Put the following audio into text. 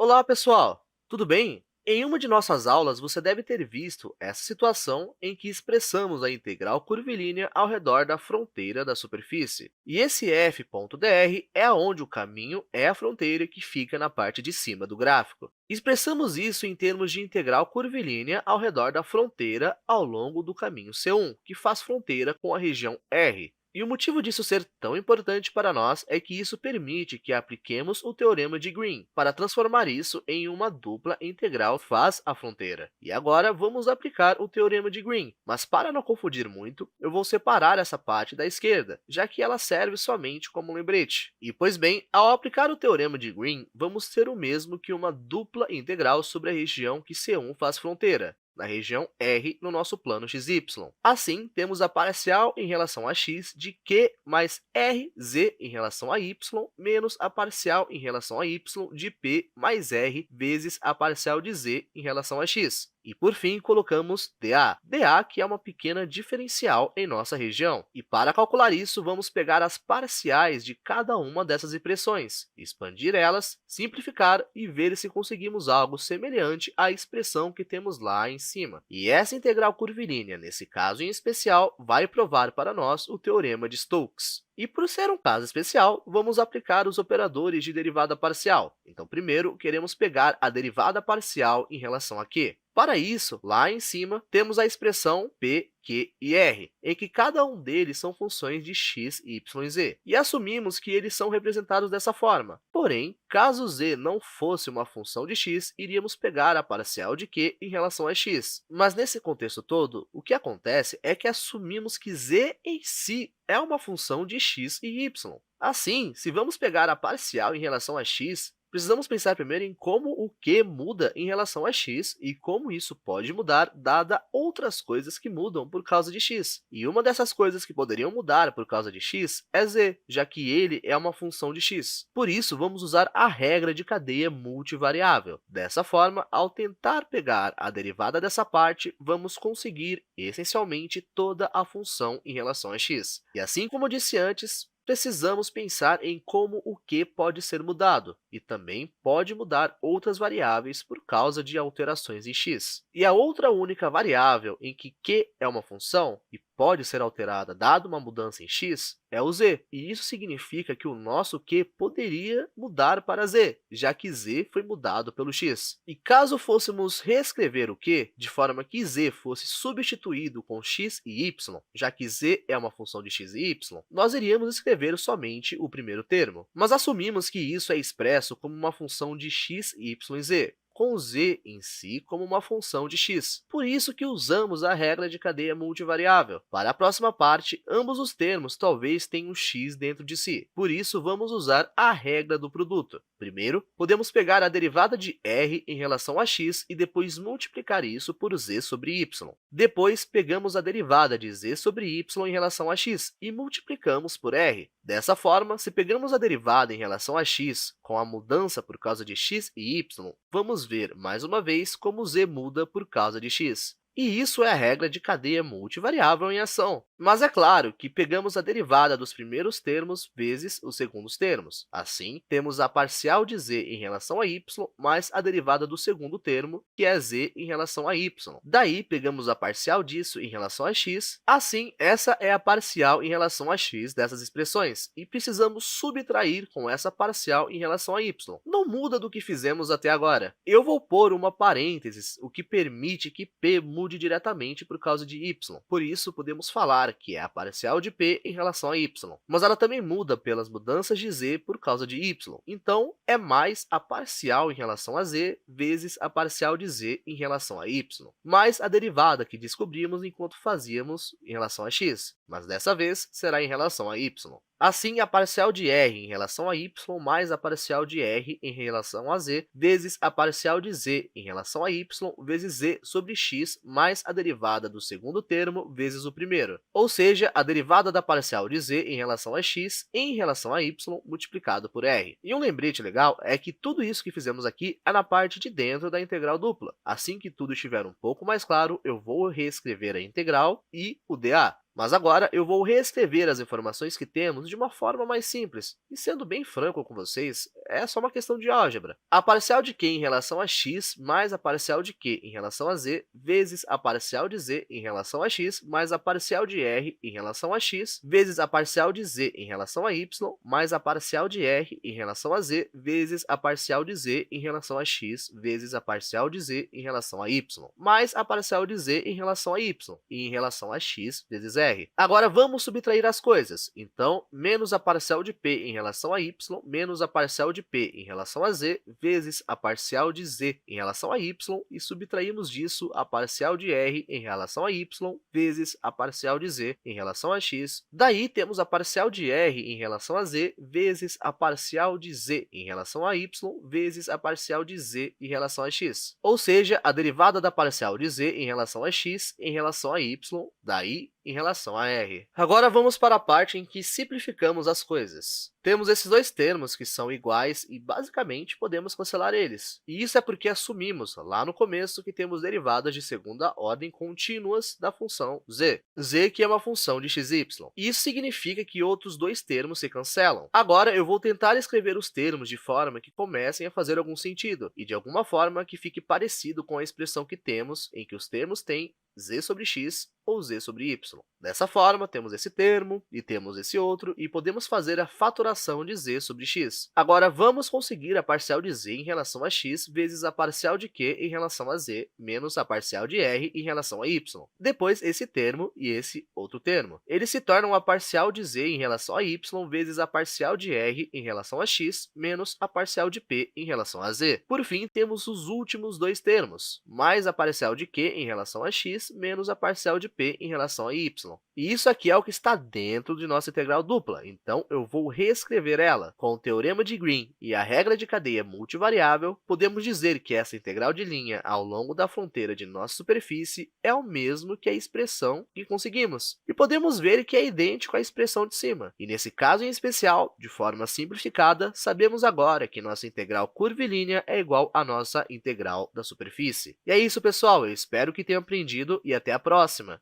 Olá, pessoal! Tudo bem? Em uma de nossas aulas, você deve ter visto essa situação em que expressamos a integral curvilínea ao redor da fronteira da superfície. E esse f.dr é onde o caminho é a fronteira que fica na parte de cima do gráfico. Expressamos isso em termos de integral curvilínea ao redor da fronteira ao longo do caminho C1, que faz fronteira com a região R. E o motivo disso ser tão importante para nós é que isso permite que apliquemos o teorema de Green para transformar isso em uma dupla integral faz a fronteira. E agora vamos aplicar o teorema de Green, mas para não confundir muito, eu vou separar essa parte da esquerda, já que ela serve somente como lembrete. E pois bem, ao aplicar o teorema de Green, vamos ter o mesmo que uma dupla integral sobre a região que C1 faz fronteira, na região R no nosso plano xy. Assim, temos a parcial em relação a x de q mais rz em relação a y menos a parcial em relação a y de p mais r vezes a parcial de z em relação a x. E, por fim, colocamos dA, que é uma pequena diferencial em nossa região. E, para calcular isso, vamos pegar as parciais de cada uma dessas expressões, expandir elas, simplificar e ver se conseguimos algo semelhante à expressão que temos lá em cima. E essa integral curvilínea, nesse caso em especial, vai provar para nós o teorema de Stokes. E por ser um caso especial, vamos aplicar os operadores de derivada parcial. Então, primeiro, queremos pegar a derivada parcial em relação a q. Para isso, lá em cima, temos a expressão p, q e r, em que cada um deles são funções de x, y e z, e assumimos que eles são representados dessa forma. Porém, caso z não fosse uma função de x, iríamos pegar a parcial de q em relação a x. Mas nesse contexto todo, o que acontece é que assumimos que z em si é uma função de x e y. Assim, se vamos pegar a parcial em relação a x, precisamos pensar primeiro em como o q muda em relação a x e como isso pode mudar dada outras coisas que mudam por causa de x. E uma dessas coisas que poderiam mudar por causa de x é z, já que ele é uma função de x. Por isso, vamos usar a regra de cadeia multivariável. Dessa forma, ao tentar pegar a derivada dessa parte, vamos conseguir, essencialmente, toda a função em relação a x. E assim como eu disse antes, precisamos pensar em como o q pode ser mudado, e também pode mudar outras variáveis por causa de alterações em x. E a outra única variável em que q é uma função e pode ser alterada dada uma mudança em x é o z, e isso significa que o nosso q poderia mudar para z, já que z foi mudado pelo x. E caso fôssemos reescrever o q de forma que z fosse substituído com x e y, já que z é uma função de x e y, nós iríamos escrever somente o primeiro termo. Mas assumimos que isso é expresso como uma função de x, y e z, com z em si como uma função de x. Por isso que usamos a regra de cadeia multivariável. Para a próxima parte, ambos os termos talvez tenham x dentro de si. Por isso, vamos usar a regra do produto. Primeiro, podemos pegar a derivada de r em relação a x e depois multiplicar isso por z sobre y. Depois, pegamos a derivada de z sobre y em relação a x e multiplicamos por r. Dessa forma, se pegamos a derivada em relação a x com a mudança por causa de x e y, vamos ver, mais uma vez, como z muda por causa de x. E isso é a regra de cadeia multivariável em ação. Mas é claro que pegamos a derivada dos primeiros termos vezes os segundos termos. Assim, temos a parcial de z em relação a y mais a derivada do segundo termo, que é z em relação a y. Daí, pegamos a parcial disso em relação a x. Assim, essa é a parcial em relação a x dessas expressões, e precisamos subtrair com essa parcial em relação a y. Não muda do que fizemos até agora. Eu vou pôr uma parênteses, o que permite que p mude diretamente por causa de y. Por isso, podemos falar que é a parcial de p em relação a y. Mas ela também muda pelas mudanças de z por causa de y. Então, é mais a parcial em relação a z vezes a parcial de z em relação a y, mais a derivada que descobrimos enquanto fazíamos em relação a x, mas dessa vez será em relação a y. Assim, a parcial de r em relação a y mais a parcial de r em relação a z vezes a parcial de z em relação a y vezes z sobre x mais a derivada do segundo termo vezes o primeiro, ou seja, a derivada da parcial de z em relação a x em relação a y multiplicado por r. E um lembrete legal é que tudo isso que fizemos aqui é na parte de dentro da integral dupla. Assim que tudo estiver um pouco mais claro, eu vou reescrever a integral e o dA. Mas agora eu vou reescrever as informações que temos de uma forma mais simples. E sendo bem franco com vocês, é só uma questão de álgebra. A parcial de q em relação a x mais a parcial de q em relação a z vezes a parcial de z em relação a x mais a parcial de r em relação a x vezes a parcial de z em relação a y mais a parcial de r em relação a z vezes a parcial de z em relação a x vezes a parcial de z em relação a y mais a parcial de z em relação a y e em relação a x vezes r. Agora vamos subtrair as coisas. Então, menos a parcial de p em relação a y menos a parcial de p em relação a z vezes a parcial de z em relação a y e subtraímos disso a parcial de r em relação a y vezes a parcial de z em relação a x. Daí temos a parcial de r em relação a z vezes a parcial de z em relação a y vezes a parcial de z em relação a x. Ou seja, a derivada da parcial de z em relação a x em relação a y, daí em relação a r. Agora vamos para a parte em que simplificamos as coisas. Temos esses dois termos que são iguais e, basicamente, podemos cancelar eles. E isso é porque assumimos, lá no começo, que temos derivadas de segunda ordem contínuas da função z. Z que é uma função de xy. Isso significa que outros dois termos se cancelam. Agora, eu vou tentar escrever os termos de forma que comecem a fazer algum sentido e, de alguma forma, que fique parecido com a expressão que temos, em que os termos têm z sobre x ou z sobre y. Dessa forma, temos esse termo e temos esse outro, e podemos fazer a fatoração de z sobre x. Agora, vamos conseguir a parcial de z em relação a x vezes a parcial de q em relação a z, menos a parcial de r em relação a y. Depois, esse termo e esse outro termo. Eles se tornam a parcial de z em relação a y vezes a parcial de r em relação a x, menos a parcial de p em relação a z. Por fim, temos os últimos dois termos, mais a parcial de q em relação a x, menos a parcial de p em relação a y. E isso aqui é o que está dentro de nossa integral dupla, então eu vou reescrever ela. Com o teorema de Green e a regra de cadeia multivariável, podemos dizer que essa integral de linha ao longo da fronteira de nossa superfície é o mesmo que a expressão que conseguimos. E podemos ver que é idêntico à expressão de cima. E nesse caso em especial, de forma simplificada, sabemos agora que nossa integral curvilínea é igual à nossa integral da superfície. E é isso, pessoal. Eu espero que tenham aprendido e até a próxima!